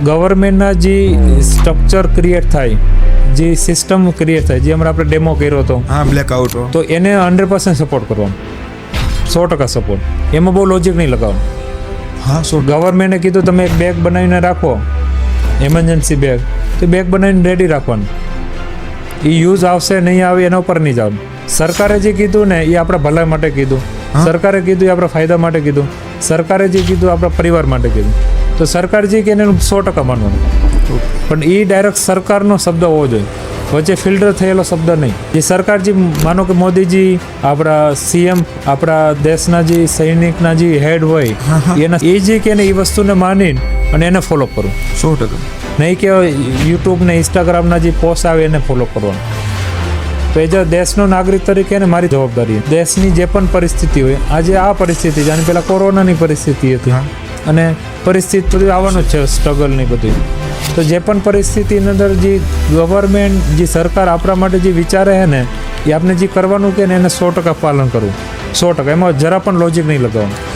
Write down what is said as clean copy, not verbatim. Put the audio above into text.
ગવર્મેન્ટના જે structure create થાય, જે સિસ્ટમ ક્રિએટ થાય, જે હમણાં આપણે ડેમો કર્યો હતો, હા, બ્લેકઆઉટ, તો એને 100% સપોર્ટ કરવાનો, 100% સપોર્ટ. એમાં બહુ લોજિક નહીં લગાવવાનું. હા, ગવર્મેન્ટે કીધું તમે એક બેગ બનાવીને રાખો, એમરજન્સી બેગ, તો બેગ બનાવીને રેડી રાખવાનું. એ યુઝ આવશે નહીં આવે એના ઉપર નહીં જવાનું. સરકારે જે કીધું ને એ આપણા ભલા માટે કીધું, સરકારે કીધું એ આપણા ફાયદા માટે કીધું, સરકારે જે કીધું આપણા પરિવાર માટે કીધું. તો સરકાર જે કે એને 100% માનવાનું, પણ એ ડાયરેક્ટ સરકારનો શબ્દ હોવો જોઈએ, વચ્ચે ફિલ્ટર થયેલો શબ્દ નહીં. જે સરકાર જે માનો કે મોદીજી આપણા સીએમ, આપણા દેશના જે સૈનિકના જે હેડ હોય એના એ જે કે એ વસ્તુને માનીને અને એને ફોલો કરવું, 100%. નહીં કે યુટ્યુબ ને ઇન્સ્ટાગ્રામના જે પોસ્ટ આવે એને ફોલો કરવાનું. તો એ જે દેશનો નાગરિક તરીકે ને મારી જવાબદારી, દેશની જે પણ પરિસ્થિતિ હોય, આજે આ પરિસ્થિતિ છે, આની પહેલાં કોરોનાની પરિસ્થિતિ હતી અને પરિસ્થિતિ બધું આવવાનું જ છે, સ્ટ્રગલની બધી. તો જે પણ પરિસ્થિતિની અંદર જે ગવર્મેન્ટ, જે સરકાર આપણા માટે જે વિચારે છે ને એ આપણે જે કરવાનું કે ને એને 100% પાલન કરવું, 100%. એમાં જરા પણ લોજિક નહીં લગાવવાનું.